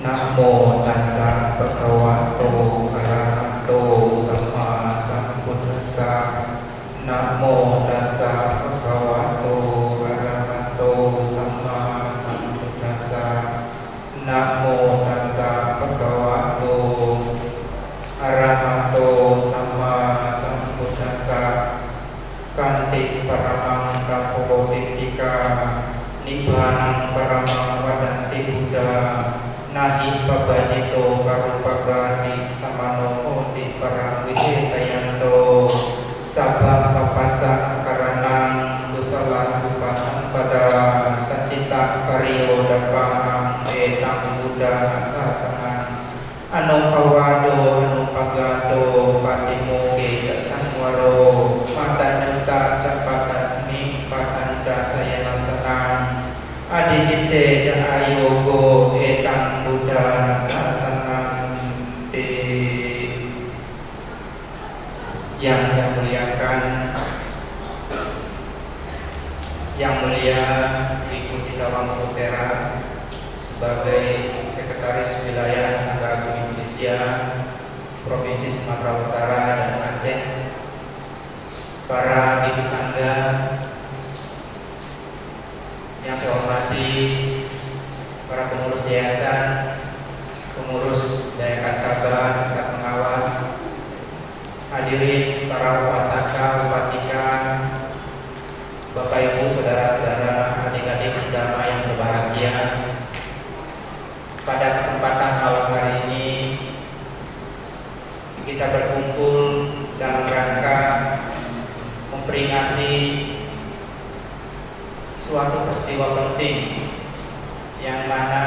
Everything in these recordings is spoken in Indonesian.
Namo tassa bhagavato arahato sama sambuddhassa. Namo tassa bhagavato arahato sama sambuddhassa. Namo tassa bhagavato arahato sama sambuddhassa. Kanti paramang kapodittika nibbānang paramang wadanti Buddha. Nahi pabajito karupagati samano hoti parang wijetayanto. Sabang papasa karanang kusala supasang pada sacita pariyodapanang etang Buddha asasangan. Anupawado anupagato patimoke jasangwaro. Matanyuta capatasmi patanca sayanasanang. Adijite jahayogo etang Buddha sasananti. Yang saya muliakan, yang mulia Ibu Tita Wangsotera sebagai Sekretaris Wilayah Sangga Agung Indonesia Provinsi Sumatera Utara dan Aceh, para ibu sangga yang saya hormati, para pengurus yayasan, pengurus Daya Kasaba serta pengawas, hadirin para upasaka, upasika, Bapak Ibu, saudara-saudara, adik-adik sedama yang berbahagia. Pada kesempatan malam hari ini kita berkumpul dalam rangka memperingati suatu peristiwa penting yang mana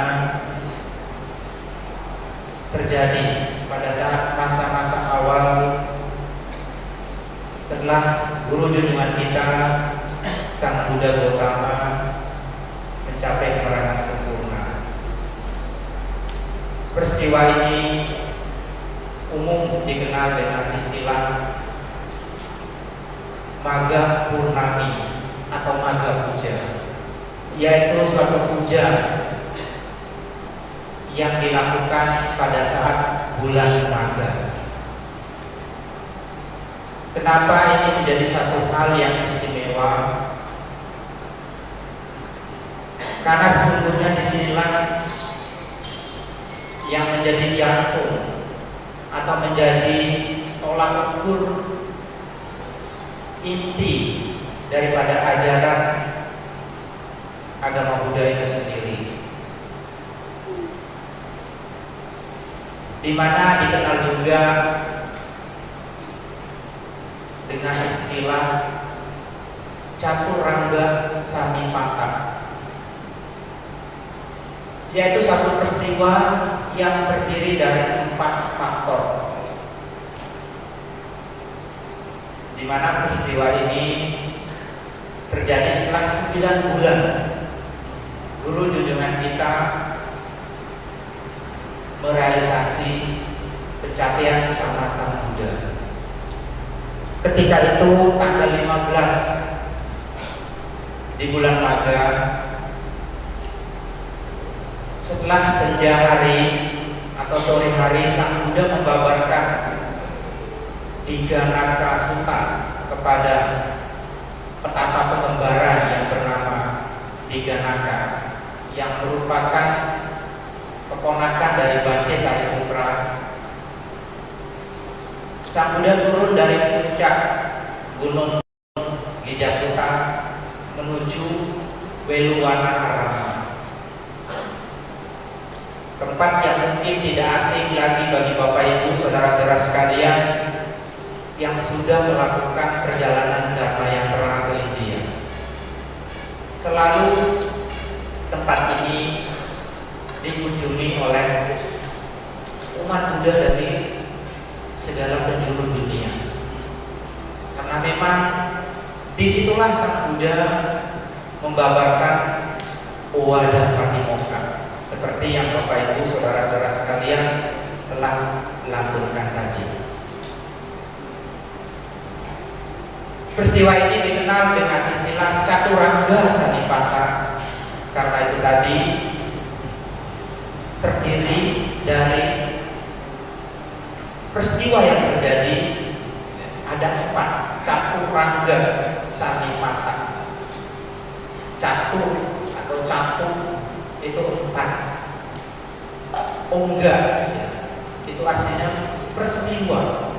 terjadi pada saat masa-masa awal setelah guru junjungan kita Sang Buddha Gautama mencapai kemenangan sempurna. Peristiwa ini umum dikenal dengan istilah Magha Purnami atau Magha Puja, yaitu suatu puja yang dilakukan pada saat bulan Magha. Kenapa ini menjadi satu hal yang istimewa? Karena sesungguhnya disinilah yang menjadi jantung atau menjadi tolak ukur inti daripada ajaran agama Buddha itu sendiri, di mana dikenal juga dengan istilah Caturangga Samipata, yaitu satu peristiwa yang terdiri dari 4 faktor, di mana peristiwa ini terjadi setelah 9 bulan guru junjungan kita merealisasi pencapaian sama Sang Buddha. Ketika itu tanggal 15 di bulan Magha, setelah senja hari atau sore hari, Sang Buddha membabarkan 3 raka sutta kepada petapa pengembara yang bernama Diganaka, yang merupakan keponakan dari Bante Sariputra. Sang Buddha turun dari puncak Gunung Gijaputta menuju Weluwanarama, tempat yang mungkin tidak asing lagi bagi Bapak Ibu saudara-saudara sekalian yang sudah melakukan perjalanan dharma yang pernah ke India. Selalu tempat ini dikunjungi oleh umat Buddha dari segala penjuru dunia, karena memang disitulah Sang Buddha membabarkan Owada Patimokkha, seperti yang Bapak Ibu saudara-saudara sekalian telah lantunkan tadi. Peristiwa ini dikenal dengan istilah Caturangga Samipata, karena itu tadi terdiri dari peristiwa yang terjadi ada 4. Caturangga Sanipata. Catur atau catur itu 4. Ongga itu artinya peristiwa.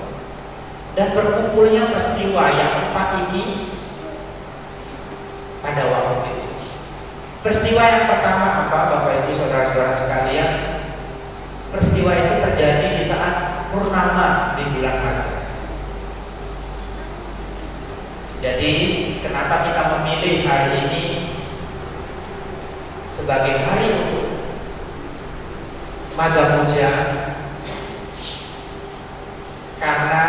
Dan berkumpulnya peristiwa yang 4 ini pada waktu itu. Peristiwa yang pertama apa, Bapak Ibu Saudara-saudara sekalian? Peristiwa itu terjadi di saat purnama di bulan Maret. Jadi kenapa kita memilih hari ini sebagai hari untuk Maga Puja? Karena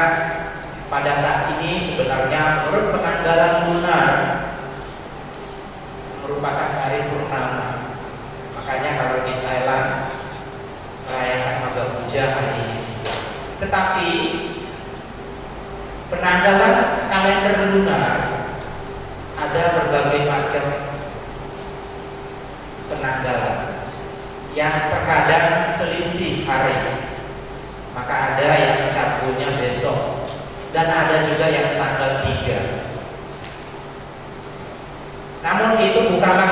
pada saat ini sebenarnya menurut penanggalan lunar merupakan hari purnama. Makanya kalau di Thailand merayakan Maga Puja hari ini. Tetapi penanggalan kalender lunar ada berbagai macam penanggalan yang terkadang selisih hari. Maka ada yang cabutnya besok dan ada juga yang tanggal 3. Namun itu bukanlah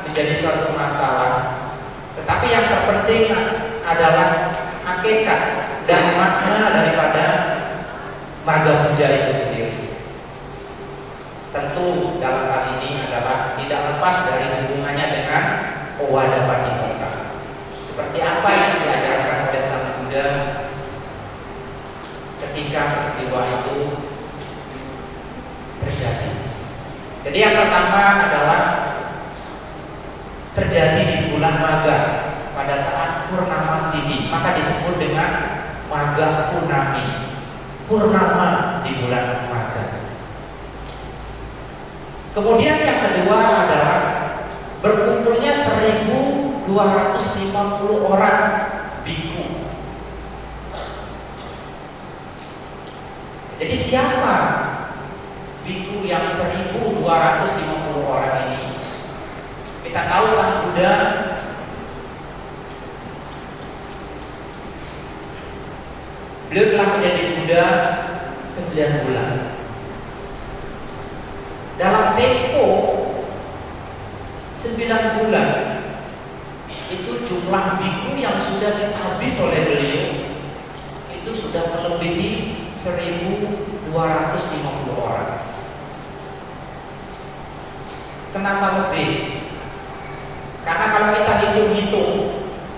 menjadi suatu masalah. Tetapi yang terpenting adalah hakikat dan makna daripada Maga Puja itu sendiri. Tentu dalam hal ini adalah tidak lepas dari hubungannya dengan Owada Patipota. Seperti apa yang diajarkan oleh Sang Buddha ketika peristiwa itu terjadi. Jadi yang pertama adalah terjadi di bulan Maga pada saat Purnama Sidi, maka disebut dengan Maga Purnami. Purnama di bulan Maga. Kemudian yang kedua adalah berkumpulnya 1.250 orang biku. Jadi siapa biku yang 1.250 orang ini? Kita tahu Sang Buddha beliau telah menjadi Buddha 9 bulan. Dalam tempo 9 bulan itu jumlah biku yang sudah dihabis oleh beliau itu sudah melebihi 1.250 orang. Kenapa lebih? Karena kalau kita hitung-hitung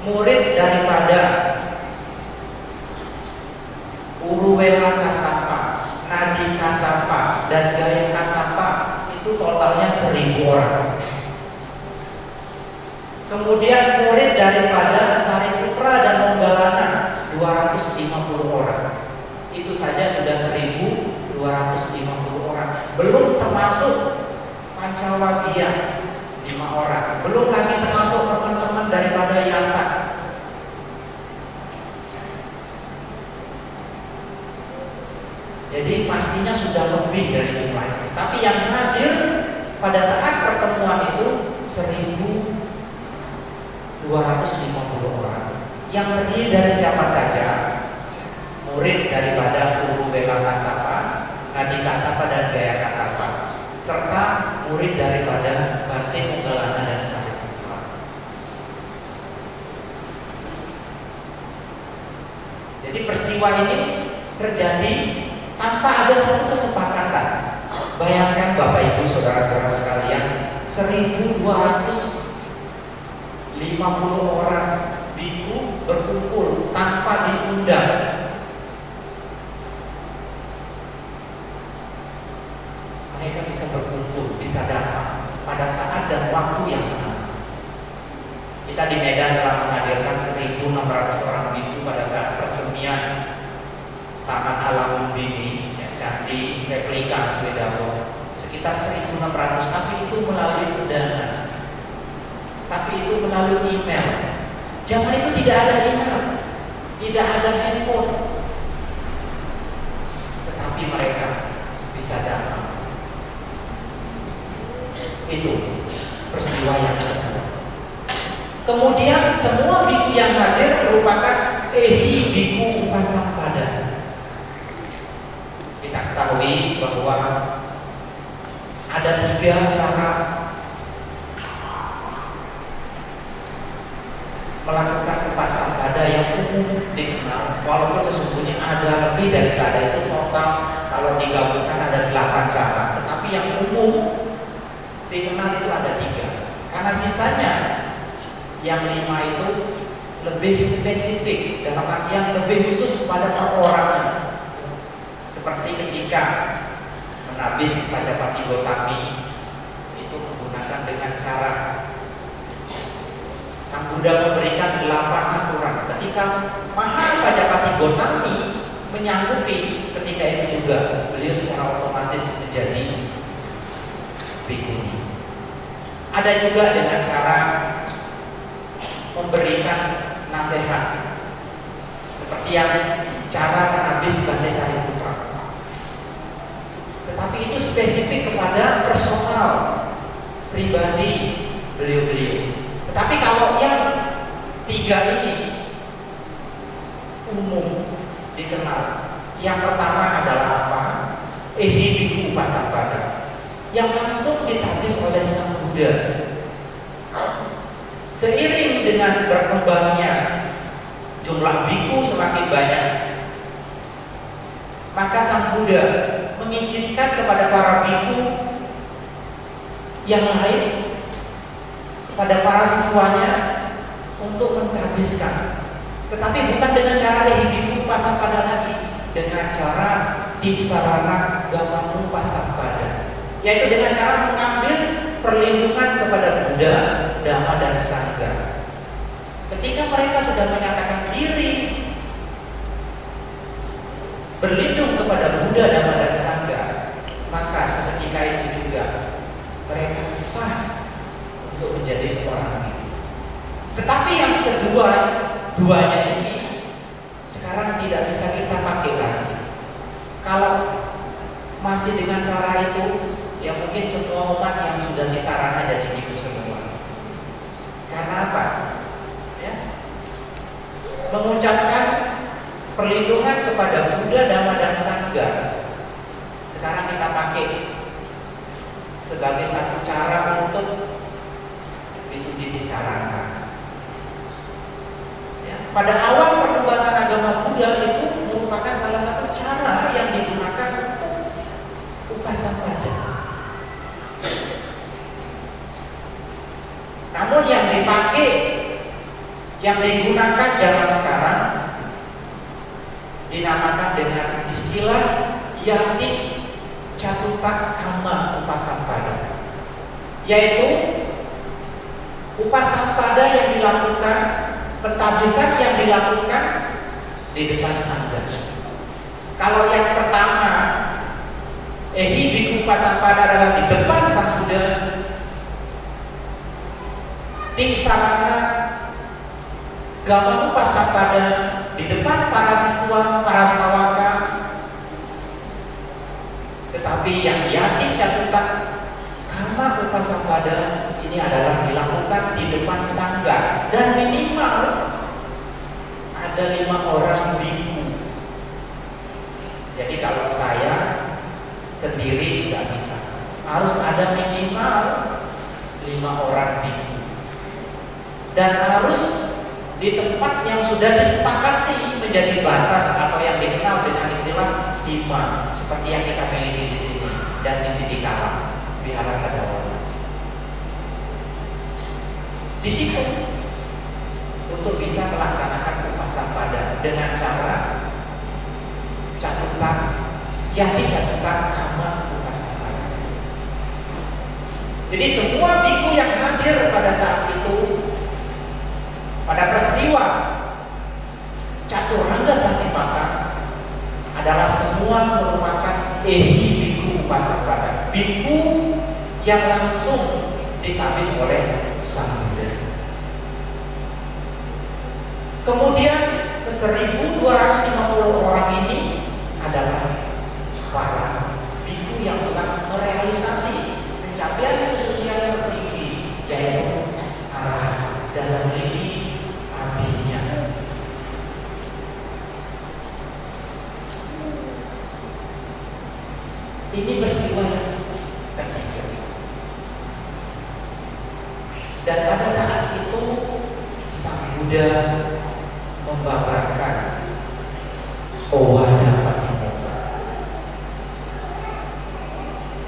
murid daripada Uruwela Kasapa, Nadi Kasapa, dan Gaya Kasapa itu totalnya 1.000 orang. Kemudian murid daripada Sariputra dan Monggalana 250 orang. Itu saja sudah 1.250 orang. Belum termasuk Pancawagya 5 orang. Belum lagi termasuk teman-teman daripada Yasak. Jadi pastinya sudah lebih dari jumlah itu. Tapi yang hadir pada saat pertemuan itu 1.250 orang. Yang terdiri dari siapa saja? Murid daripada Uruwela Kasapa, Nadi Kasapa, dan Gaya Kasapa, serta murid daripada Bante Monggalana dan Sariputra. Jadi peristiwa ini terjadi tanpa ada satu kesepakatan. Bayangkan Bapak Ibu Saudara-saudara sekalian, 1.250 orang biku berkumpul tanpa diundang. Mereka bisa berkumpul, bisa datang pada saat dan waktu yang sama. Kita di Medan telah menghadirkan 1.600 orang biku pada saat persemian Taman Alam Lumbini, Candi replika Swedawo, sekitar 1.600. Tapi itu melalui undangan, tapi itu melalui email. Zaman itu tidak ada email, tidak ada handphone, tetapi mereka bisa datang. Itu peristiwa yang kedua. Kemudian semua biku yang hadir merupakan ehi biku upasampada. Kita ketahui bahwa ada 3 cara melakukan upasampada yang umum dikenal, walaupun sesungguhnya ada lebih daripada itu. Total kalau digabungkan ada 8 cara, tetapi yang umum dikenal itu ada 3. Karena sisanya yang 5 itu lebih spesifik, dalam artian lebih khusus kepada perorangan. Seperti ketika menabis Pajapati Gotami itu menggunakan dengan cara Sang Buddha memberikan 8 aturan. Ketika Maha Pajapati Gotami menyanggupi, ketika itu juga beliau secara otomatis menjadi bikuni. Ada juga dengan cara memberikan nasihat, seperti yang cara menabis Bante Sariputra. Tetapi itu spesifik kepada personal pribadi beliau-beliau. Tetapi kalau yang 3 ini umum dikenal. Yang pertama adalah apa? Ehi biku upasampada, yang langsung ditabis oleh Sang Buddha. Seiring dengan berkembangnya jumlah biku semakin banyak, maka Sang Buddha mengizinkan kepada para biku yang lain, kepada para siswanya untuk mentabiskan, tetapi bukan dengan cara ehi biku upasampada lagi, dengan cara diksarana gamamu upasampada, yaitu dengan cara mengambil perlindungan kepada Buddha, Dhamma dan Sangha. Ketika mereka sudah menyatakan diri berlindung kepada Buddha, Dhamma dan Sangha, maka seketika itu juga mereka sah untuk menjadi seorang biku. Tetapi yang duanya ini sekarang tidak bisa kita pakai lagi. Kalau masih dengan cara itu, ya mungkin semua umat yang sudah di sarana jadi biku semua. Karena apa? Ya, mengucapkan perlindungan kepada Buddha, Dhamma dan Sangha sekarang kita pakai sebagai satu cara untuk wisuddhi di sarana. Ya, pada awal perkembangan agama Buddha itu merupakan salah satu cara yang digunakan untuk upasampada. Namun yang dipakai, yang digunakan zaman sekarang dinamakan dengan istilah yati catuta kama upasampada, yaitu upasampada yang dilakukan, pentabisan yang dilakukan di depan sangga. Kalau yang pertama ehi biku upasampada adalah di depan Sang Buddha, di sarana gamamu upasampada di depan para siswa, para sawaka. Tetapi yang yati catuta kama upasampada ini adalah dilakukan di depan sangga, dan minimal ada 5 orang biku. Jadi kalau saya sendiri nggak bisa, harus ada minimal 5 orang biku, dan harus di tempat yang sudah disepakati menjadi batas atau yang dikenal dengan istilah sima, seperti yang kita miliki di sini dan di sini Kalang, Vihara Sadawana. Di situ untuk bisa melaksanakan upasampada dengan cara catutan yang dicatutan kama upasampada. Jadi semua biku yang hadir pada saat itu, pada peristiwa Caturangga Satipatha, adalah semua merupakan ehi biku upasampada, biku yang langsung ditabis oleh Sang Buddha. Kemudian 1250 orang ini adalah para biku yang telah merealisasi pencapaian kesucian yang tertinggi, yaitu arahat dalam Ini peristiwa yang ketiga. Dan pada saat itu Sang Buddha membabarkan Owada Patimokkha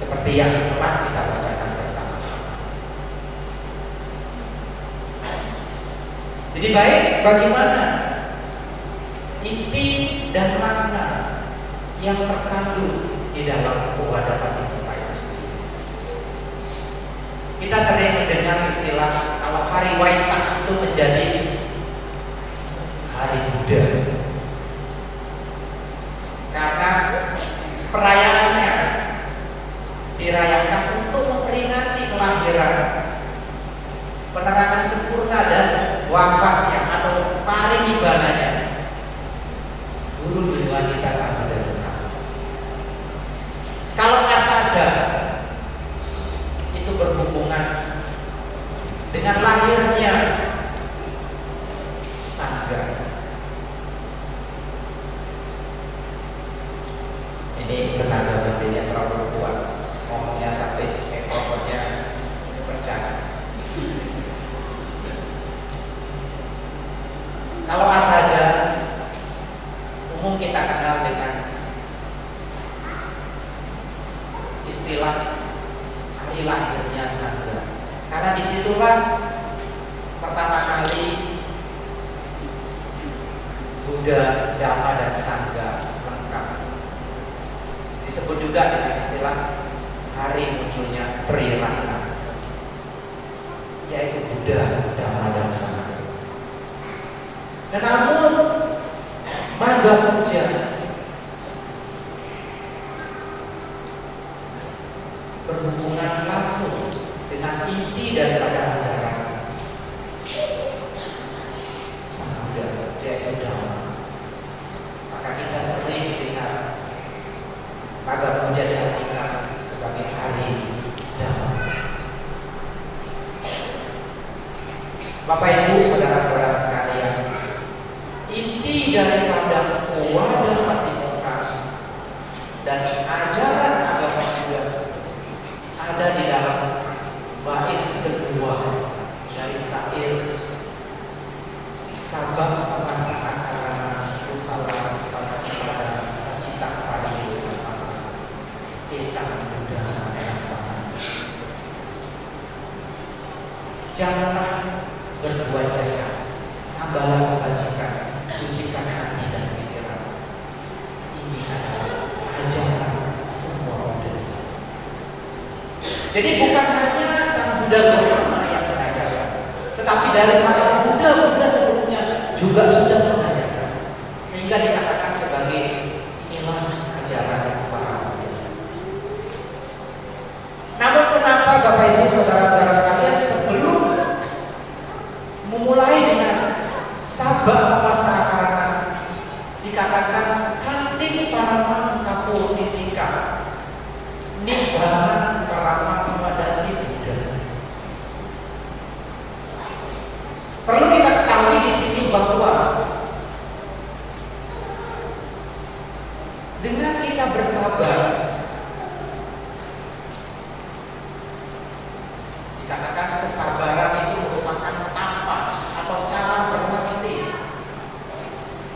seperti yang telah kita bacakan bersama-sama. Jadi baik, bagaimana inti dan makna yang terkandung di dalam Owada Patimokkha itu sendiri? Kita sering mendengar istilah kalau hari Waisak itu menjadi hari Buddha, karena perayaannya dirayakan untuk memperingati kelahiran, penerangan sempurna dan wafatnya atau parinibbananya Guru Dewa kita Sang Buddha. Kalau Asada itu berhubungan dengan lahirnya Sangga. Ini tenaga batinnya terlalu kuat, ngomongnya sampai mikrofonnya pecah. Kalau Asada umum kita kenal dengan istilah hari lahirnya Sangga, karena disitulah pertama kali Buddha, Dhamma, dan Sangga lengkap. Disebut juga dengan istilah hari munculnya Triratna, yaitu Buddha, Dhamma, dan Sangga. Dan namun Magga Puja berhubungan langsung dengan inti daripada ajaran Sang Buddha, yaitu Dhamma. Maka kita sering dengar Magga Puja diartikan sebagai hari Dhamma. Bapak Ibu, saudara-saudara sekalian, inti daripada Owada Patimokkha dan ajaran agama Buddha ada di dalam bait kedua dari syair Sabang Pamasakakara Kusala Supasakara Sacita Pariyutama Etang Buddha Saksama. Janganlah berbuat jahat, tambahlah kebajikan, sucikan hati dan pikiran. Ini adalah ajaran semua Buddha. Jadi bukan hanya Sang Buddha Gautama yang mengajarkan, tetapi dari para Buddha sebelumnya juga sudah mengajarkan, sehingga dikatakan sebagai inilah ajaran para Buddha. Namun kenapa Bapak Ibu saudara-saudara sekalian, sebelum memulai dengan Sabang Pamasakakara dikatakan kanting paraman kapurnitika nibbana karama wadani Buddha. Perlu kita ketahui di sini bahwa dengan kita bersabar, dikatakan kesabaran itu merupakan apa atau cara berlatih,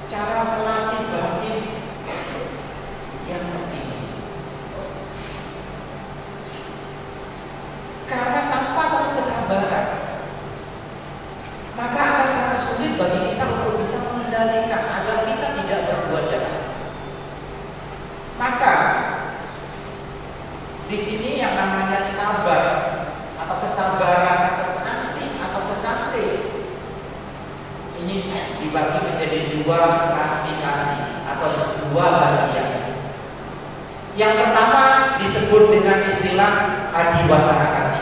cara melatih batin yang penting. Karena tanpa satu kesabaran, maka akan sangat sulit bagi kita untuk bisa mengendalikan agar kita tidak berbuat jahat. Maka di sini yang namanya sabar atau kesabaran atau anti atau kesakti ini dibagi menjadi dua klasifikasi atau dua bagian. Yang pertama disebut dengan istilah adiwasana,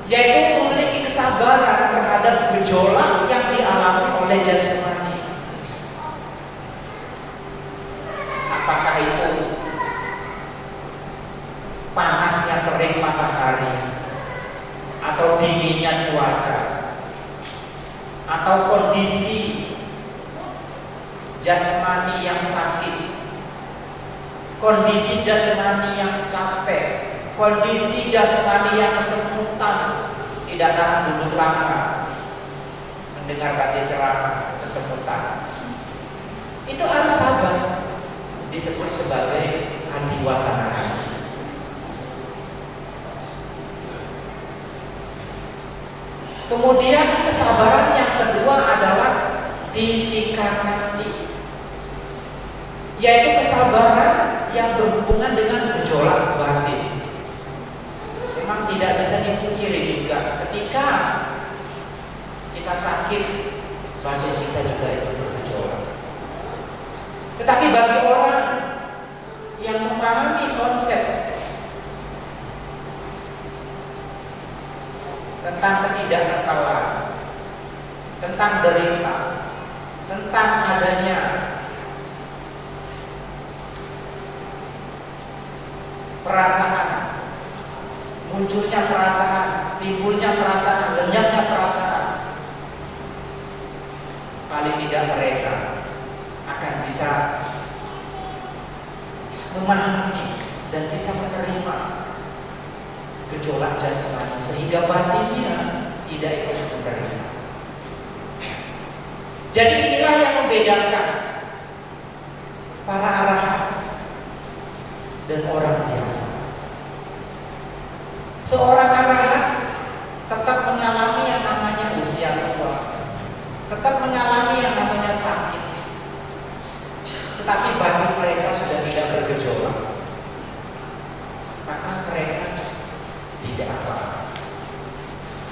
yaitu memiliki kesabaran terhadap gejolak yang dialami oleh jasmani. Apakah itu panasnya terik matahari, atau dinginnya cuaca, atau kondisi jasmani yang sakit, kondisi jasmani yang capek, kondisi jasmani yang kesemutan, tidak tahan duduk lama, mendengar baca ceramah, kesemutan. Itu harus sabar, disebut sebagai adiwasana. Kemudian kesabaran yang kedua adalah titikakati, yaitu kesabaran yang berhubungan dengan gejolak batin. Memang tidak bisa dipungkiri juga, ketika kita sakit, batin kita juga ikut bergejolak. Tetapi bagi orang yang memahami konsep tentang ketidakakalan, tentang derita, tentang adanya perasaan, munculnya perasaan, timbulnya perasaan, lenyapnya perasaan, paling tidak mereka akan bisa memahami dan bisa menerima gejolak jasmani sehingga batinnya tidak ikut menerima. Jadi inilah yang membedakan para arahat dan orang biasa. Seorang arahat tetap mengalami yang namanya usia tua, tetap mengalami yang namanya sakit, tetapi batin mereka sudah tidak bergejolak, maka mereka tidak apa-apa.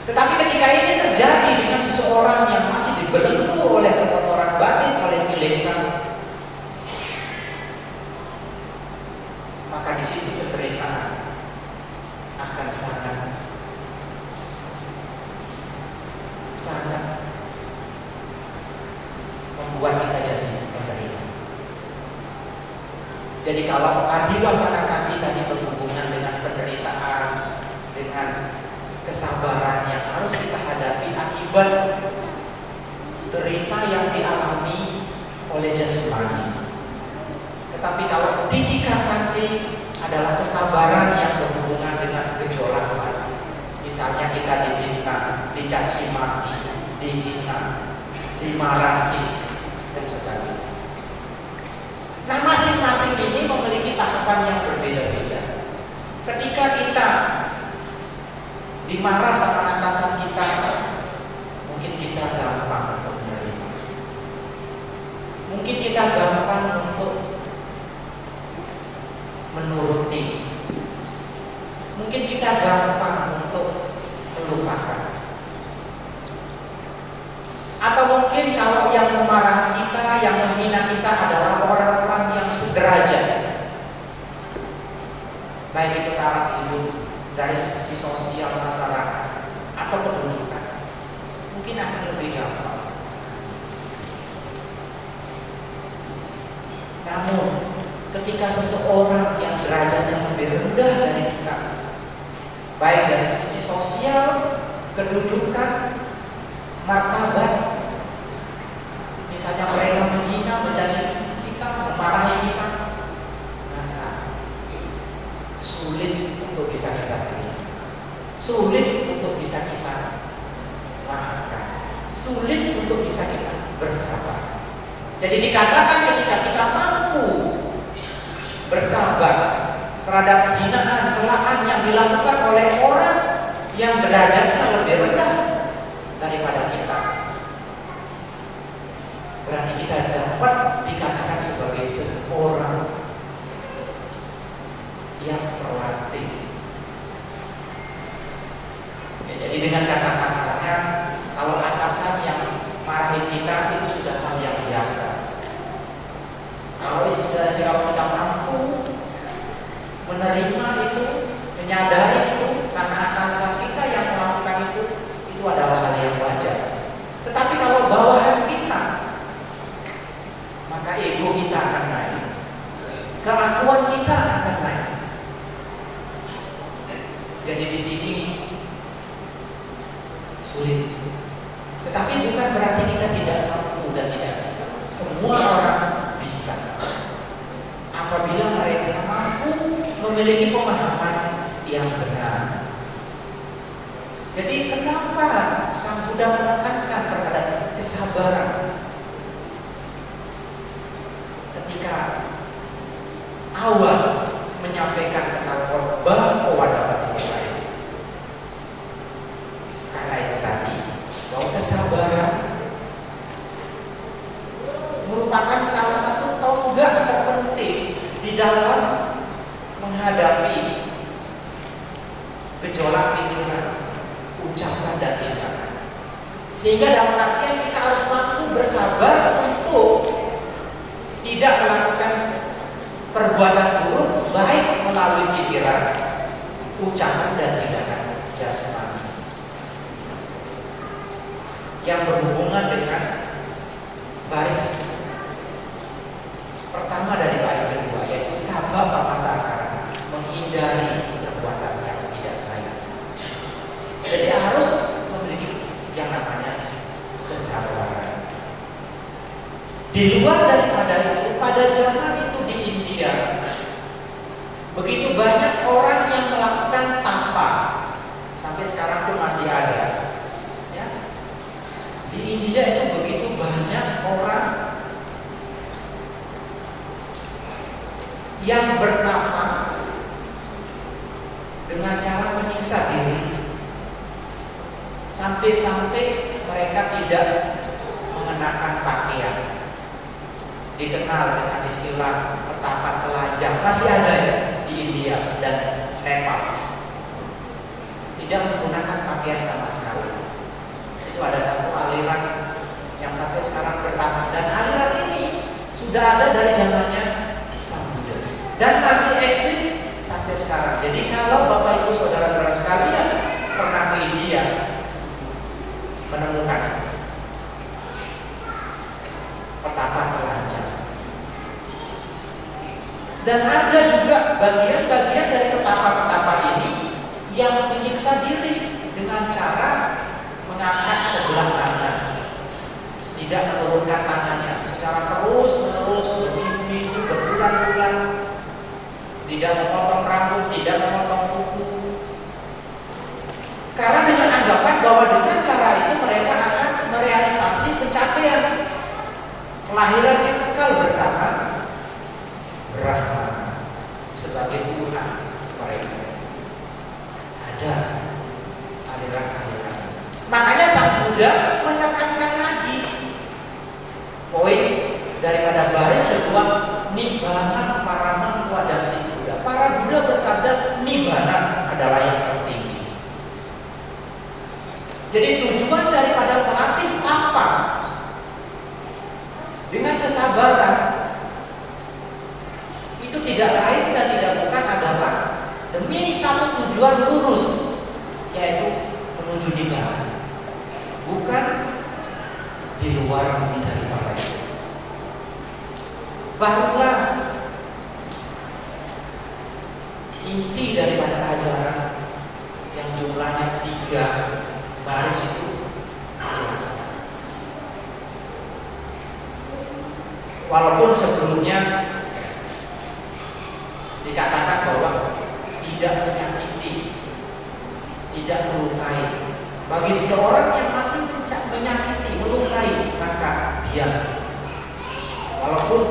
Tetapi ketika ini terjadi dengan seseorang yang masih dibelenggu oleh kotoran batin, oleh kilesa, maka di situ penderitaan akan sangat membuat kita jadi penderita. Jadi kalau adiwasana kami tadi berhubungan dengan penderitaan, dengan kesabaran yang harus kita hadapi akibat derita yang dialami oleh jasmani. Tetapi kalau titikakati adalah kesabaran yang berhubungan dengan gejolak batin. Misalnya kita dihina, dicaci maki, dihina, dimarahi, dan sebagainya. Nah, masing-masing ini memiliki tahapan yang berbeda-beda. Ketika kita dimarah sama atasan kita, mungkin kita gampang untuk menerima. Mungkin kita gampang untuk menuruti. Mungkin kita gampang untuk melupakan. Atau mungkin kalau yang memarah kita, yang menghina kita adalah orang-orang yang sederajat, baik itu taraf hidup, dari sisi sosial masyarakat atau kedudukan, mungkin akan lebih gampang. Namun ketika seseorang yang derajatnya lebih rendah dari kita, baik dari sisi sosial, kedudukan, martabat, misalnya mereka menghina, mencaci kita, memarahi kita, maka sulit untuk bisa kita terima, sulit untuk bisa kita maafkan, sulit untuk bisa kita bersabar. Jadi dikatakan ketika kita mampu bersabar terhadap hinaan, celaan yang dilakukan oleh orang yang derajatnya lebih rendah daripada kita, berarti kita dapat dikatakan sebagai seseorang yang terlatih. Ya, jadi dengan kata kasarnya, kalau atasan yang marahin kita itu sudah hal yang biasa. Kalau kita mampu menerima itu, menyadari itu, karena atasan kita yang melakukan itu adalah hal yang wajar. Tetapi kalau bawahan kita, maka ego kita akan naik, keakuan kita akan naik. Jadi di sini sulit. Tetapi bukan berarti kita tidak mampu dan tidak bisa. Semua orang bisa apabila mereka memiliki pemahaman yang benar. Jadi kenapa Sang Buddha menekankan terhadap kesabaran ketika awal menyampaikan tentang bahwa dapat dimulai? Karena itu tadi, bahwa kesabaran merupakan salah satu tonggak terpenting di dalam menghadapi gejolak pikiran, ucapan dan tindakan. Sehingga dalam artian kita harus mampu bersabar untuk tidak melakukan perbuatan buruk baik melalui pikiran, ucapan dan tindakan jasmani yang berhubungan dengan baris pertama dari bait kedua, yaitu sabab papasakara, menghindari perbuatan yang tidak baik. Jadi harus memiliki yang namanya kesabaran. Di luar daripada itu, pada zaman itu di India, begitu banyak orang yang melakukan tapa, sampai sekarang pun masih ada. Ya. Di India itu begitu banyak orang yang bertapa dengan cara menyiksa diri, sampai-sampai mereka tidak mengenakan pakaian. Dikenal dengan istilah petapa telanjang, masih ada ya di India dan Nepal. Tidak menggunakan pakaian sama sekali. Itu ada satu aliran yang sampai sekarang bertahan, dan aliran ini sudah ada dari zamannya Sang Buddha dan masih eksis sampai sekarang. Jadi kalau Bapak Ibu saudara-saudara sekalian pernah ke India, menemukan petapa telanjang, dan ada juga bagian-bagian dari petapa-petapa ini yang menyiksa diri dengan cara mengangkat sebelah tangan, tidak menurunkan tangannya secara terus-menerus berminggu-minggu, berbulan-bulan, tidak memotong rambut, tidak memotong kuku, karena dengan anggapan bahwa dengan cara itu mereka akan merealisasi pencapaian kelahiran yang kekal bersama Brahma sebagai Tuhan mereka. Ada aliran-aliran. Makanya Sang Buddha menekankan lagi poin daripada baris kedua, nibbana paramang wadanti Buddha. Para Buddha bersabda nibbana adalah yang tertinggi. Jadi tujuan daripada melatih tapa dengan kesabaran itu tidak lain dan tidak bukan adalah demi satu tujuan lurus, yaitu menuju nibbana, bukan di luar daripada itu. Barulah inti daripada ajaran yang jumlahnya 3 baris itu dijelaskan. Walaupun sebelumnya dikatakan bahwa tidak menyakiti, tidak melukai. Bagi seseorang yang masih menyakiti, melukai, maka dia, walaupun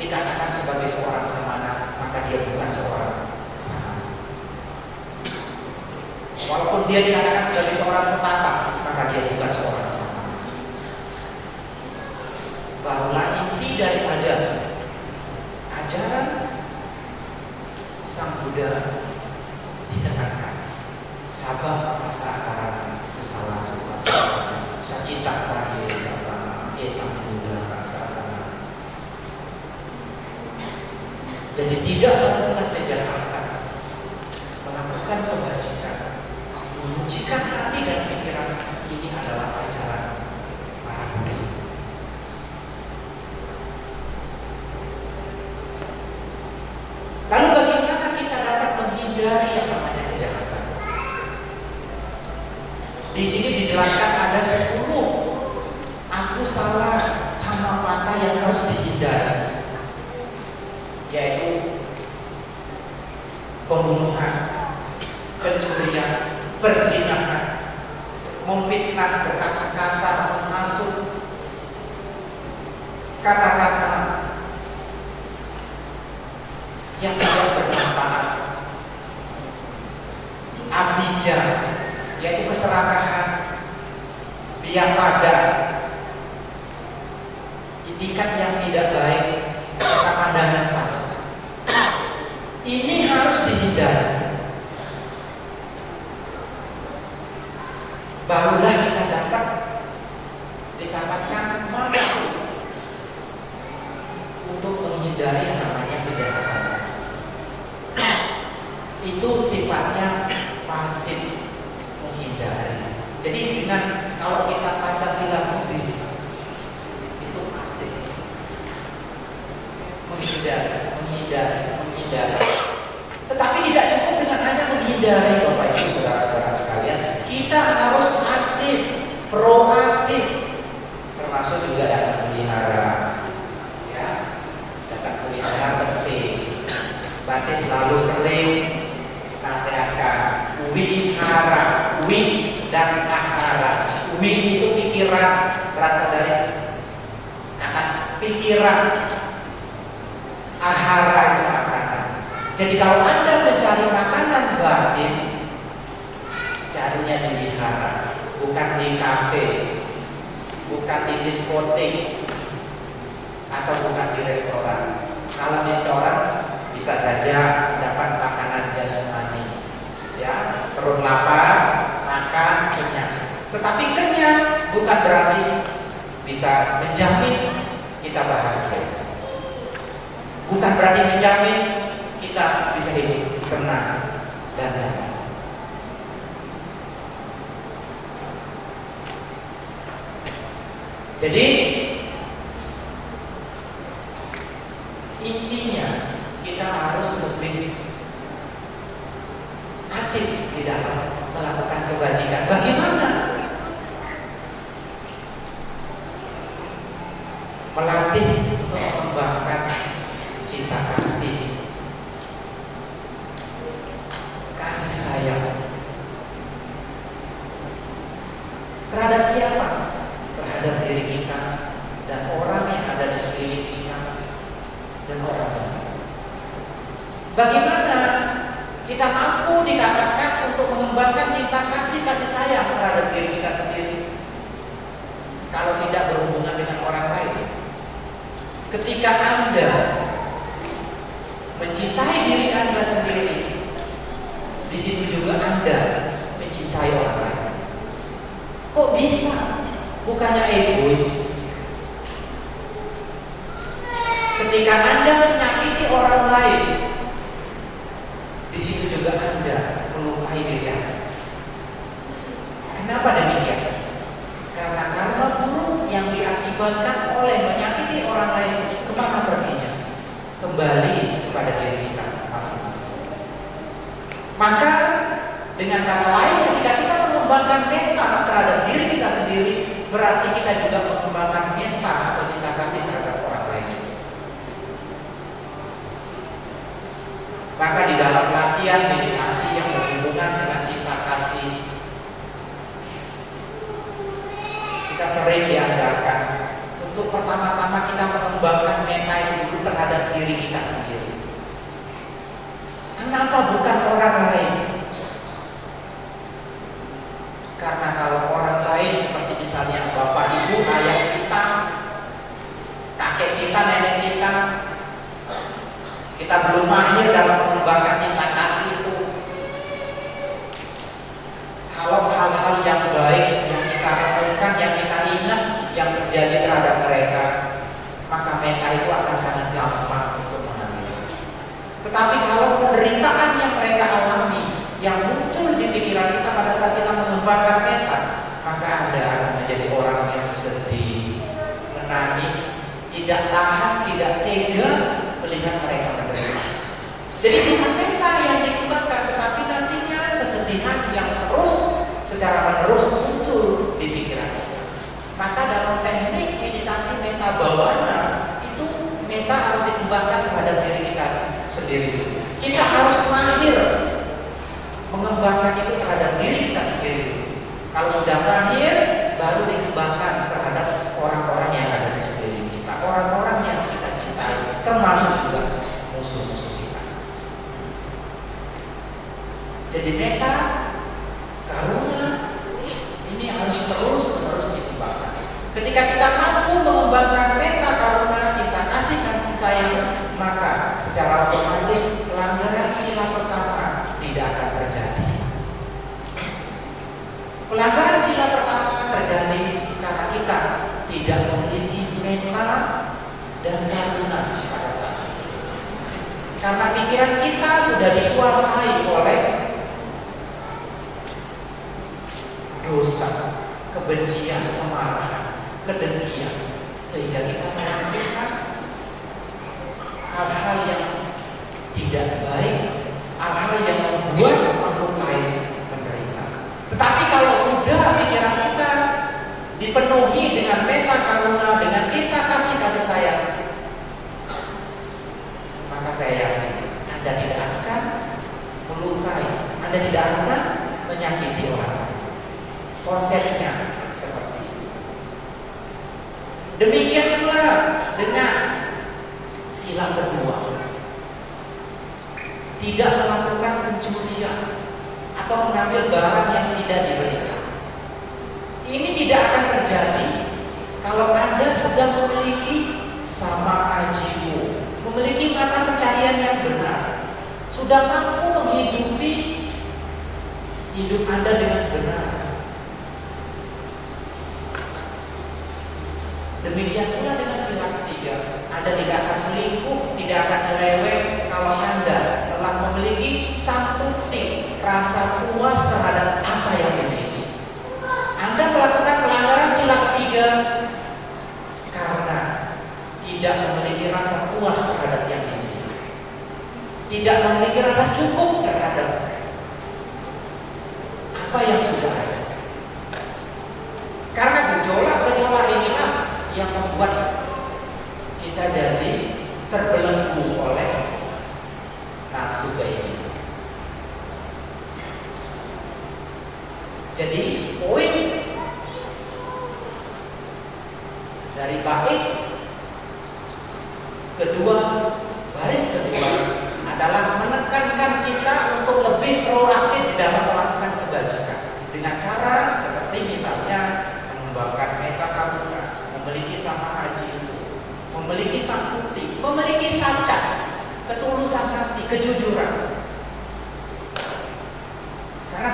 dikatakan sebagai seorang samana, maka dia bukan seorang samana. Walaupun dia dikatakan sebagai seorang petapa, maka dia bukan seorang samana. Barulah inti daripada ajaran Sang Buddha ditekankan. Sabab pasakara kusala sukasa sacita pari dhamma etam Buddha rasasana. Jadi tidak melakukan kejahatan, melakukan kebajikan, menyucikan hati dan pikiran, ini adalah ajaran para Buddha. Lalu bagaimana kita dapat menghindari yang namanya kejahatan? Di sini dijelaskan ada 10 aku salah kamapata yang harus dihindari, yaitu pembunuhan, pencurian, perzinahan, memfitnah, berkata kasar, menghasut, kata-kata yang tidak bermanfaat, abijah, yaitu keserakahan, biar pada, itikat yang tidak baik, serta pandangan salah. Ini harus dihindari. Barulah kita dapat dikatakan mampu untuk menghindari yang namanya kejahatan. Itu sifatnya pasif, menghindari. Jadi dengan kalau kita Pancasila Buddhis itu pasif, menghindari. Tetapi tidak cukup dengan hanya menghindari, Bapak Ibu saudara-saudara sekalian. Kita harus aktif, proaktif, termasuk juga dalam pelihara. Ya, dalam pelihara penting. Berarti selalu sering nasihatkan wihara, wi dan ahara. Wi itu pikiran, berasal dari kata pikiran. Ahara itu makanan. Jadi kalau Anda mencari makanan batin, carinya di wihara, bukan di kafe, bukan di diskotik, atau bukan di restoran. Kalau di restoran bisa saja dapat makanan jasmani, ya, perut lapar, makan kenyang. Tetapi kenyang bukan berarti bisa menjamin kita bahagia. Bukan berarti menjamin kita bisa hidup tenang dan damai. Jadi intinya kita harus lebih aktif di dalam melakukan kebajikan. Bagaimana? Melatih untuk mengembangkan cinta kasih, kasih sayang terhadap siapa? Terhadap diri kita dan orang yang ada di sekeliling kita dan orang lain. Bagaimana kita mampu dikatakan untuk mengembangkan cinta kasih sayang terhadap diri kita sendiri kalau tidak berhubungan dengan orang lain? Ketika Anda mencintai diri Anda sendiri, di situ juga Anda mencintai orang lain. Kok bisa? Bukannya egois. Ketika Anda menyakiti orang lain, di situ juga Anda melukai diri Anda. Kenapa demikian? Karena karma buruk yang diakibatkan oleh menyakiti orang lain, kemana perginya? Kembali kepada diri kita masing-masing. Maka dengan kata lain, ketika kita mengembangkan menta terhadap diri kita sendiri, berarti kita juga mengembangkan menta atau cinta kasih terhadap orang lain. Maka di dalam latihan meditasi yang berhubungan dengan cinta kasih, kita sering diajarkan untuk pertama-tama kita mengembangkan menta itu dulu terhadap diri kita sendiri. Kenapa bukan orang lain? Karena kalau orang lain seperti misalnya bapak, ibu, ayah kita, kakek kita, nenek kita belum mahir dalam mengembangkan cinta kasih itu. Kalau hal-hal yang baik yang kita renungkan, yang kita ingat, yang terjadi terhadap mereka, maka menta itu akan sangat gampang untuk mengambil. Tetapi kalau penderitaan yang mereka alami, yang muncul di pikiran kita pada saat kita mengembangkan menta, maka Anda akan menjadi orang yang sedih, menangis, tidak tahan, tidak tega melihat mereka menderita. Jadi bukan menta yang dikembangkan, tetapi nantinya kesedihan yang terus secara menerus muncul di pikiran kita. Maka dalam teknik meditasi metta bhavana itu metta harus dikembangkan terhadap diri kita sendiri. Kita harus mahir Mengembangkan itu terhadap diri kita sendiri. Kalau sudah berakhir, baru dikembangkan terhadap orang-orang yang ada di sekeliling kita, orang-orang yang kita cintai, termasuk juga musuh-musuh kita. Jadi meta karunia ini harus terus-menerus dikembangkan. Ketika kita mampu mengembangkan meta karunia cinta kasih sayang, maka secara otomatis pelanggaran sila pertama tidak akan terjadi. Pelanggaran sila pertama terjadi karena kita tidak memiliki meta dan karunia pada saat itu. Karena pikiran kita sudah dikuasai oleh dosa, kebencian, kemarahan, kedengkian, sehingga kita melakukan hal-hal yang tidak baik, hal-hal yang membuat makhluk lain menderita. Tetapi kalau sudah pikiran kita dipenuhi dengan meta karunia, dengan cinta kasih sayang, maka saya yakin Anda tidak akan melukai, Anda tidak akan menyakiti orang lain. Konsepnya seperti itu. Demikian pula dengan sila kedua, tidak melakukan pencurian atau mengambil barang yang tidak diberikan. Ini tidak akan terjadi kalau Anda sudah memiliki sama ajiwo, memiliki mata pencaharian yang benar, sudah mampu menghidupi hidup Anda dengan benar. Demikian pula dengan sila ketiga, Anda tidak akan selingkuh, tidak akan nyeleweng kalau Anda telah memiliki satu titik rasa puas terhadap apa yang dimiliki. Anda melakukan pelanggaran sila ketiga karena tidak memiliki rasa puas terhadap yang dimiliki, tidak memiliki rasa cukup terhadap apa yang sudah ada. Karena gejolak-gejolak inilah yang membuat kita jadi terbelenggu oleh nafsu keinginan. Jadi poin dari bait kedua, baris kedua adalah menekankan kita untuk lebih proaktif di dalam melakukan kebajikan dengan cara seperti misalnya mengembangkan meta karunia, memiliki sama haji, memiliki sangkuti, memiliki saca, ketulusan hati, kejujuran. Karena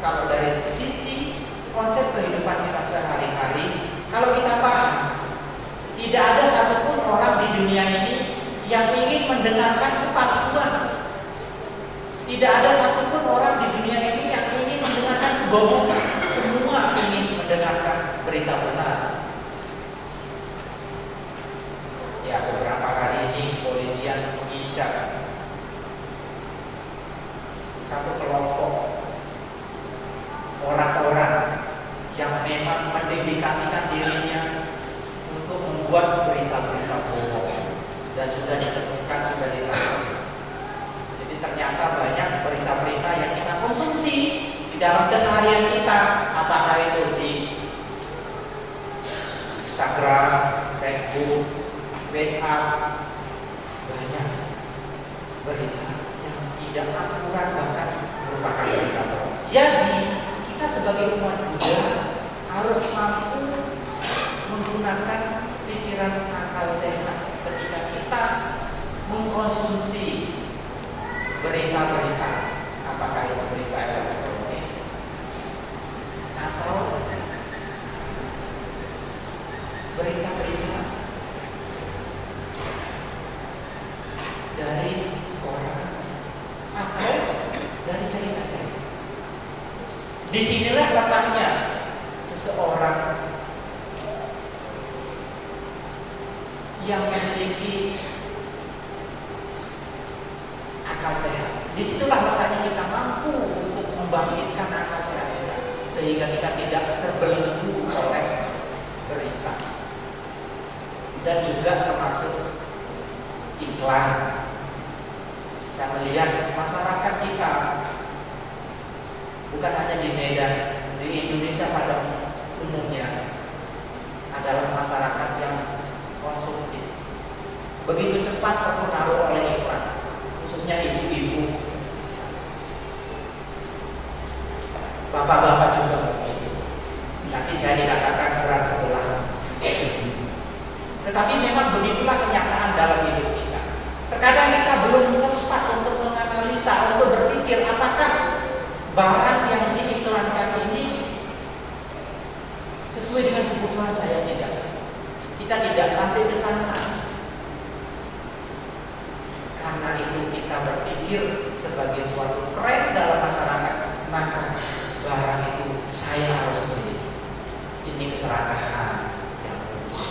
kalau dari sisi konsep kehidupan kita sehari-hari, kalau kita paham, tidak ada satupun orang di dunia ini yang ingin mendengarkan kepalsuan. Tidak ada satupun orang di dunia ini yang ingin mendengarkan kebohongan. Semua ingin mendengarkan berita benar. Ya, beberapa hari ini polisian mengincar satu kelompok orang-orang yang memang mendedikasikan dirinya untuk membuat berita-berita bohong dan sudah ditemukan, sudah ditangkap. Jadi ternyata banyak berita-berita yang kita konsumsi di dalam keseharian kita, apakah itu di Instagram, Facebook, WhatsApp, banyak berita yang tidak akurat, bahkan merupakan berita bohong. Jadi kita sebagai umat Buddha harus mampu menggunakan pikiran akal sehat ketika kita mengkonsumsi berita-berita, apakah itu berita elektronik atau berita-berita dari orang atau dari cerita-cerita. Disinilah letaknya seseorang yang memiliki akal sehat. Disitulah letaknya kita mampu untuk membangkitkan akal sehat kita, sehingga kita tidak terbelenggu oleh berita dan juga termasuk iklan. Saya melihat masyarakat kita bukan hanya di Medan, di Indonesia pada umumnya adalah masyarakat yang konsumtif. Begitu cepat terpengaruh oleh iklan, khususnya ibu-ibu, bapak-bapak juga begitu. Nanti saya dikatakan berat sebelah. Tetapi memang begitulah kenyataan dalam hidup kita. Terkadang kita belum sempat untuk menganalisa, untuk berpikir apakah barang yang diiklankan ini sesuai dengan kebutuhan saya tidak. Kita tidak sampai ke sana. Karena itu kita berpikir sebagai suatu tren dalam masyarakat, maka barang itu saya harus beli. Ini keserakahan yang muncul.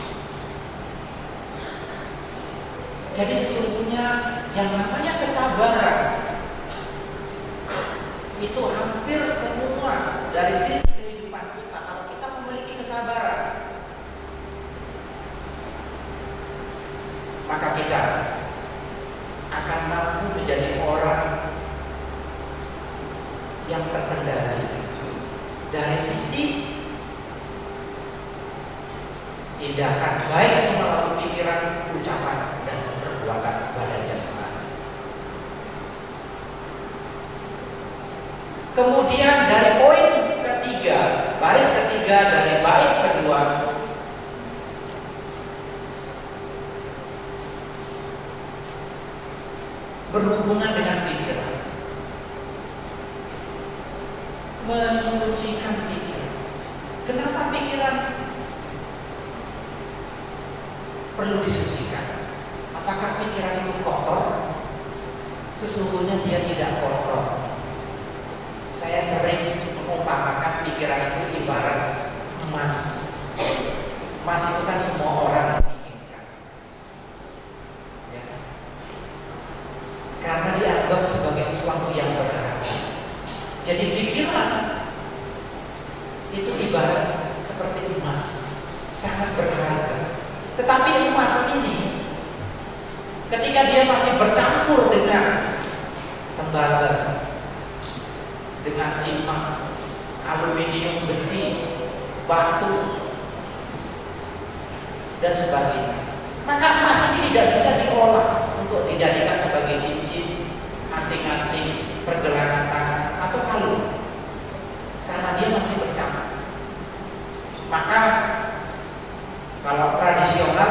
Jadi sesungguhnya yang namanya kesabaran itu hampir semua dari sisi kehidupan kita. Kalau kita memiliki kesabaran, maka kita akan mampu menjadi orang yang terkendali dari sisi tindakan, baik itu melalui pikiran, ucapan, dan perbuatan badan jasmani. Kemudian dari poin ketiga, baris ketiga dari bait kedua, berhubungan dengan pikiran, menyucikan pikiran. Kenapa pikiran perlu disucikan? Apakah pikiran itu kotor? Sesungguhnya dia tidak kotor. Saya sering mengumpamakan pikiran itu ibarat emas. Emas itu kan semua orang menginginkan, ya. Karena dianggap sebagai sesuatu yang berharga. Jadi pikiran itu ibarat seperti emas, sangat berharga. Tetapi emas ini ketika dia masih bercampur dengan tembaga, dengan timah, aluminium, besi, batu, dan sebagainya, maka emas ini tidak bisa diolah untuk dijadikan sebagai cincin, anting-anting, pergelangan tangan, atau kalung, karena dia masih bercampur. Maka kalau tradisional,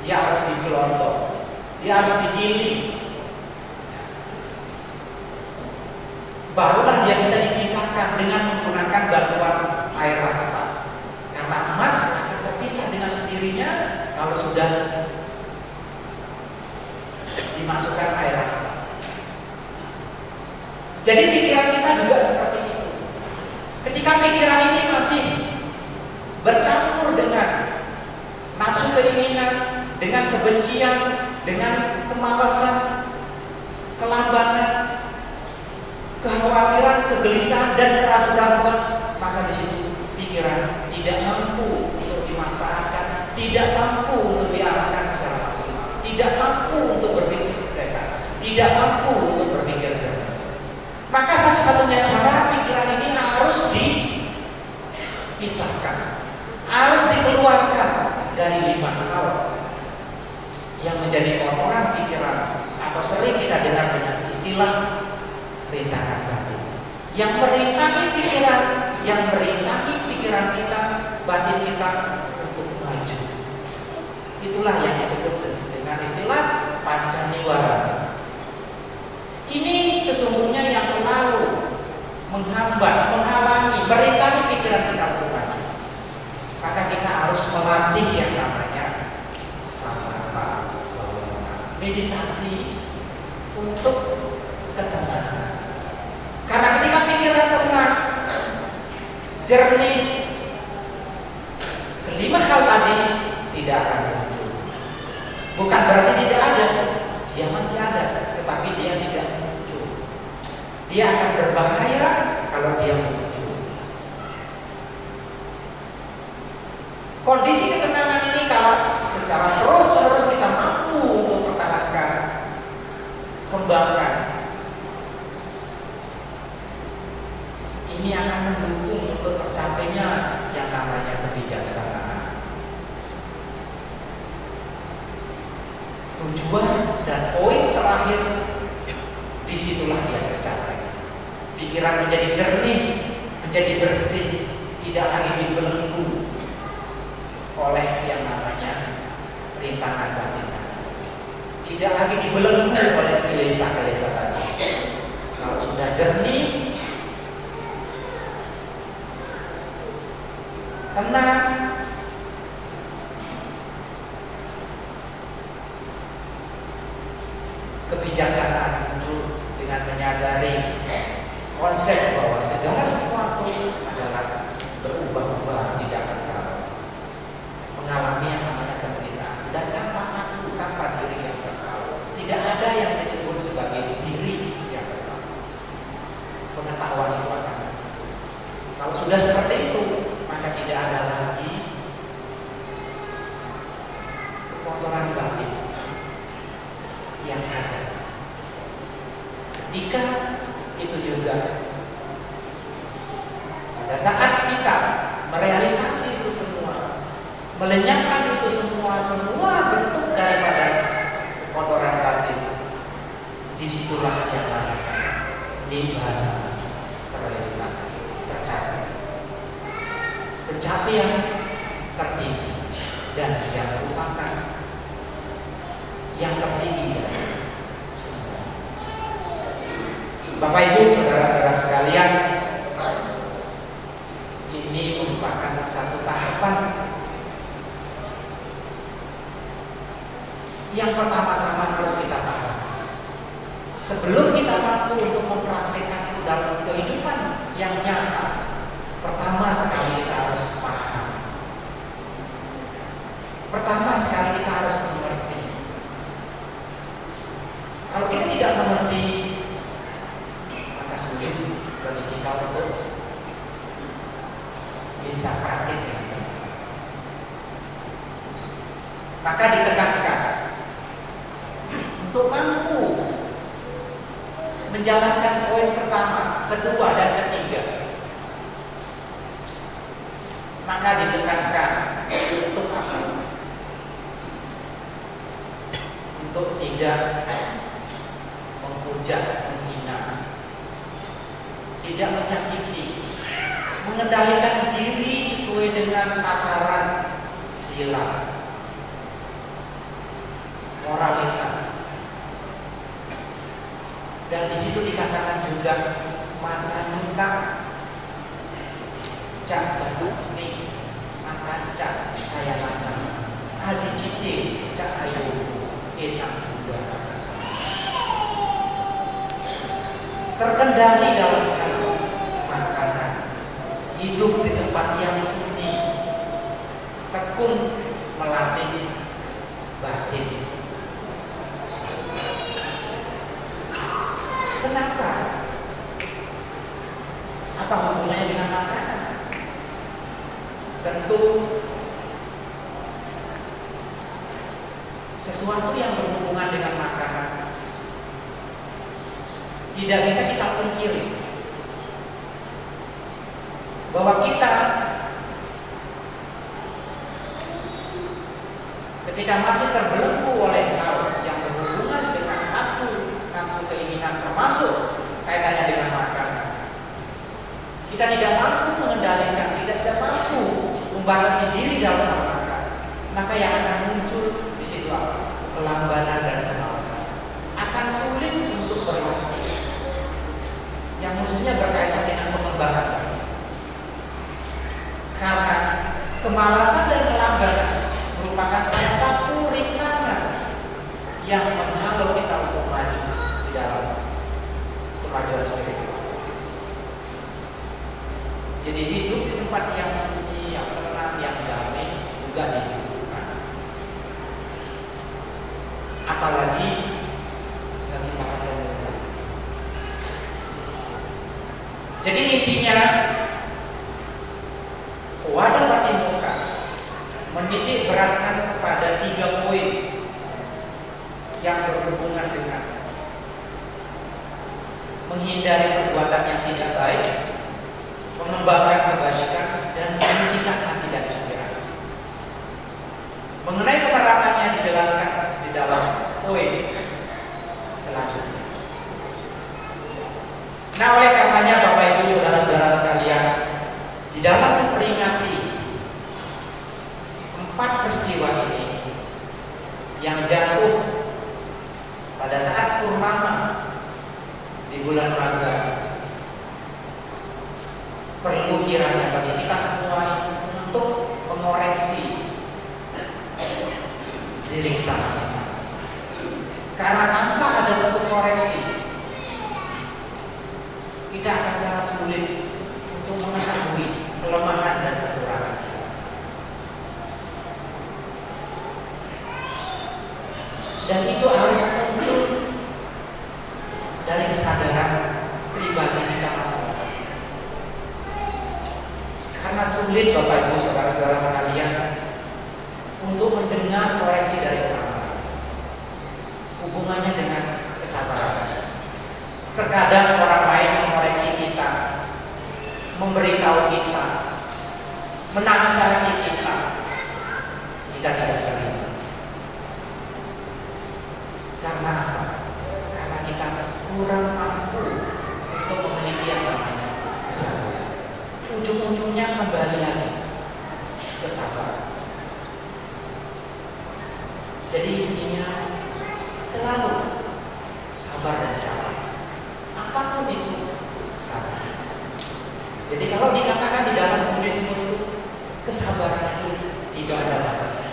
dia harus digelontok, dia harus digiling, barulah dia bisa dipisahkan dengan menggunakan bantuan air raksa. Karena emas akan terpisah dengan sendirinya kalau sudah dimasukkan air raksa. Jadi pikiran kita juga seperti itu. Ketika pikiran ini masih bercampur dengan nafsu keinginan, dengan kebencian, dengan kemalasan, kelambanan, kekhawatiran, kegelisahan, dan keraguan-raguan, maka di situ pikiran tidak mampu untuk dimanfaatkan, tidak mampu untuk diarahkan secara maksimal, tidak mampu untuk berpikir sehat, tidak mampu untuk berpikir jernih. Maka satu-satunya cara pikiran ini harus dipisahkan, harus dikeluarkan dari 5 hal yang menjadi kotoran pikiran, atau sering kita dengar dengan istilah rintangan batin, yang merintangi pikiran, yang merintangi pikiran kita, batin kita untuk maju. Itulah yang disebut dengan istilah pancaniwara. Ini sesungguhnya yang selalu menghambat, menghalangi, merintangi pikiran kita untuk maju. Maka kita harus melatih yang namanya samatha bhavana, meditasi untuk ketenangan. Karena ketika pikiran tenang, jernih, kelima hal tadi tidak akan muncul. Bukan berarti tidak ada, dia masih ada, tetapi dia tidak muncul. Dia akan berbahaya kalau dia muncul. Kondisi ketenangan ini kalau secara terus-menerus kita mampu untuk pertahankan, kembangkan, tujuan dan poin terakhir, disitulah dia tercapai. Pikiran menjadi jernih, menjadi bersih, tidak lagi dibelenggu oleh yang namanya rintangan batin, tidak lagi dibelenggu oleh kilesa-kilesa tadi. Kalau sudah jernih, tenang, kebijaksanaan muncul dengan menyadari konsep bahwa segala sesuatu adalah berubah-ubah, tidak kekal, mengalami yang namanya penderitaan, dan tanpa aku, tanpa diri yang kekal. Tidak ada yang disebut sebagai diri yang kekal. Pengetahuan itu akan muncul. Kalau sudah seperti itu, maka tidak ada lagi kotoran batin yang ada. Ketika itu juga, pada saat kita merealisasi itu semua, melenyapkan itu semua bentuk daripada kotoran batin, disitulah yang namanya nibbana terrealisasi, tercapai. Pencapaian tertinggi dan yang merupakan yang tertinggi dari semua. Bapak Ibu, saudara-saudara sekalian, ini merupakan satu tahapan yang pertama-tama harus kita paham. Sebelum kita mampu untuk mempraktikkan itu dalam kehidupan yang nyata, pertama sekali kita harus paham. Pertama sekali kita harus mengerti. Kalau kita tidak mengerti, maka sulit bagi kita untuk bisa praktik dengan baik. Maka ditekankan untuk mampu menjalankan poin pertama, kedua, dan ketiga, maka ditekankan untuk apa? Untuk tidak menghujat, menghina, tidak menyakiti, mengendalikan diri sesuai dengan tataran sila, moralitas. Dan di situ dikatakan juga mantanuta, cak badusmi, mantanca saya rasa, adicite, cak ayo, enak juga rasa sama. Terkendali dalam hal makanan, hidup di tempat yang sunyi, tekun melatih batin. Kenapa? Apa hubungannya dengan makanan? Tentu sesuatu yang berhubungan dengan makanan tidak bisa kita pungkiri bahwa kita ketika masih terbelenggu oleh hal yang berhubungan dengan nafsu keinginan, termasuk kaitannya dengan makanan, kita tidak mampu mengendalikan, tidak mampu membatasi diri dalam hal makan, maka yang akan muncul di situ apa? Kelambanan dan kemalasan. Akan sulit untuk berlatih, yang khususnya berkaitan dengan pengembangan. Karena kemalasan dan kelambanan merupakan salah satu rintangan yang menghalau kita untuk maju di dalam kemajuan spiritual. Jadi hidup di tempat yang sunyi, yang tenang, yang damai juga dibutuhkan. Apalagi bagi para pemuda. Jadi intinya wadah Patimokkha menitik beratkan kepada 3 poin yang berhubungan dengan menghindari perbuatan yang tidak baik, mengembangkan kebajikan, dan menyucikan hati dan pikiran. Mengenai penerapannya dijelaskan di dalam yang jatuh pada saat purnama di bulan Maret, perlu kiranya bagi kita semua untuk mengoreksi diri kita masing-masing. Karena tanpa ada satu koreksi, kita akan sangat sulit untuk mengetahui kelemahan dan kekurangan. Dan itu harus muncul dari kesadaran pribadi kita masing-masing. Karena sulit Bapak Ibu saudara-saudara sekalian untuk mendengar koreksi dari orang lain. Hubungannya dengan kesabaran. Terkadang orang lain mengoreksi kita, memberitahu kita, menasihati kita tidak terima. Karena apa? Karena kita kurang mampu untuk memiliki yang namanya kesabaran. Ujung-ujungnya kembali lagi kesabaran. Jadi intinya selalu sabar dan sabar. Apapun itu sabar. Jadi kalau dikatakan di dalam Buddhisme itu kesabaran itu tidak ada batasnya.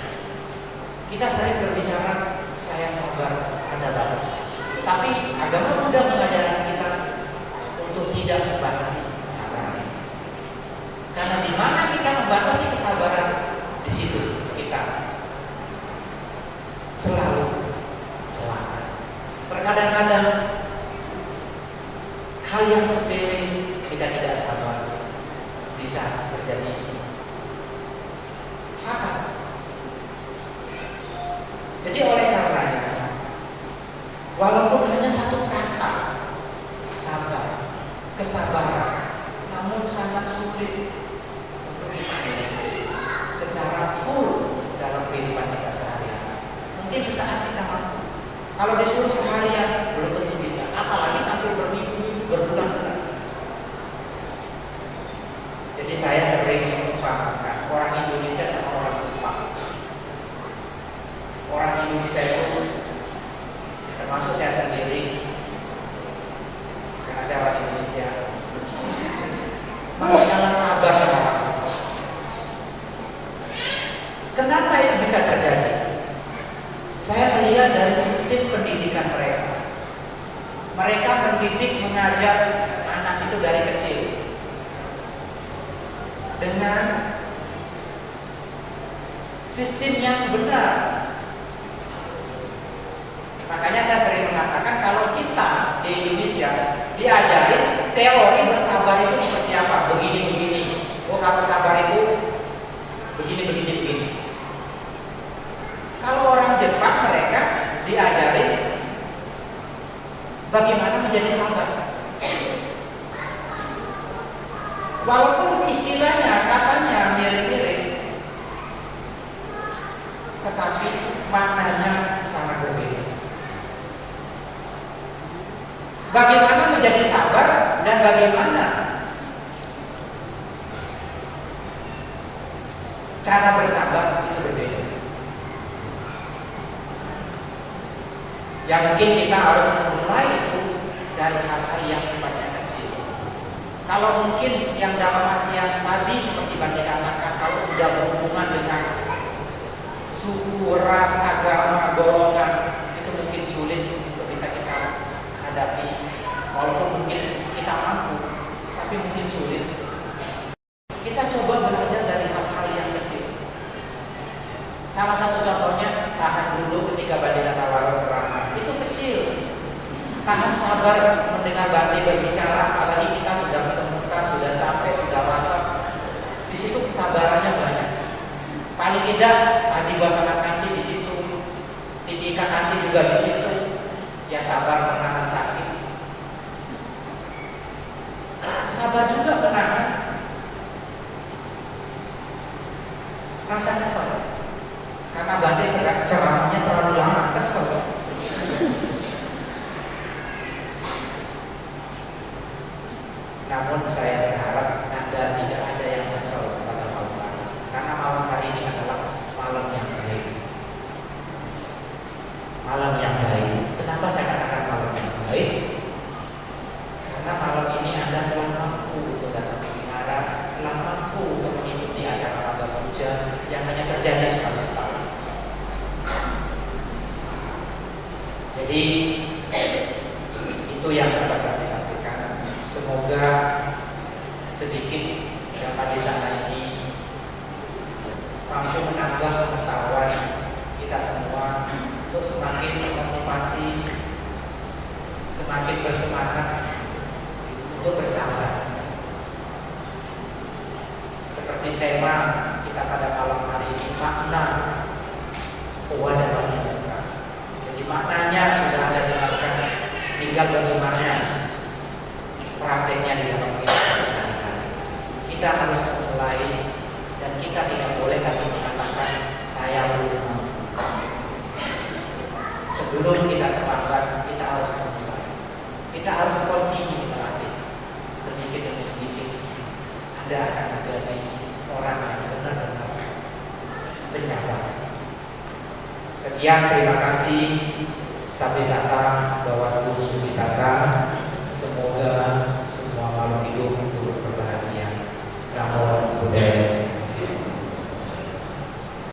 Kita sering berbicara saya sabar, ada batasnya. Tapi agama Buddha mengajarkan kita untuk tidak membatasi kesabaran. Karena di mana kita membatasi kesabaran, di situ kita selalu celaka. Terkadang-kadang hal yang sepele kita tidak sabar bisa terjadi fatal. Jadi oleh karenanya, walaupun hanya satu kata sabar, kesabaran, namun sangat sulit untuk dipahami secara full dalam kehidupan kita sehari-hari. Mungkin sesaat kita mampu. Kalau disuruh seharian belum tentu bisa, apalagi sampai berminggu, berbulan-bulan. Jadi saya sering merupakan orang Indonesia sama orang Jepang. Orang Indonesia itu termasuk saya sendiri, karena saya orang Indonesia, masih sangat sabar sama orang. Kenapa itu bisa terjadi? Saya melihat dari sistem pendidikan mereka. Mereka mendidik, mengajar anak itu dari kecil dengan sistem yang benar. Makanya saya sering mengatakan kalau kita di Indonesia diajarin teori bersabar itu seperti apa, begini-begini. Oh, kalau sabar itu begini. Kalau orang Jepang mereka diajarin bagaimana menjadi sabar. Walaupun istilahnya, katanya mirip-mirip, tetapi maknanya sangat berbeda. Bagaimana menjadi sabar dan bagaimana cara bersabar itu berbeda. Yang mungkin kita harus mulai itu dari hal-hal yang sifatnya kecil. Kalau mungkin yang dalam artian tadi seperti Bante katakan, kalau sudah berhubungan dengan suku, ras, agama, golongan, itu mungkin sulit untuk bisa kita hadapi. Walaupun mungkin kita mampu, tapi mungkin sulit. Kita coba belajar dari hal-hal yang kecil. Salah satu contohnya tahan dulu ketika Bante Natawaro ceramah, itu kecil. Tahan sabar mendengar Bante berbicara, apalagi kita sudah kesemutan, sudah capek, sudah lapar. Di situ kesabarannya banyak. Paling tidak Adi Basana Kanti di situ, Titika Kanti juga di situ. Ya sabar menahan sakit. Sabar juga menahan rasa kesel. Karena Bante ceramahnya terlalu lama, kesel. Namun saya berharap Anda tidak ada yang kesel pada malam hari, karena malam hari ini adalah malam yang baik. Jadi itu yang dapat kami sampaikan. Semoga sedikit dapat di sana ini mampu menambah pengetahuan kita semua untuk semakin memotivasi, semakin bersemangat untuk bersabar. Seperti tema kita pada malam hari ini, makna kewajiban kita. Jadi maknanya sudah Anda dengarkan, tinggal bagaimana prakteknya di dalam kehidupan sehari-hari. Kita harus memulai dan kita tidak boleh lagi mengatakan saya belum. Sebelum kita terlambat, kita harus memulai. Kita harus continue berlatih sedikit demi sedikit. Anda akan menjadi orang yang benar-benar bernyata. Sekian, terima kasih. Sampai Sata bahwa Tuhan Suditata. Semoga semua makhluk hidup turut berbahagia. Namo Buddhaya.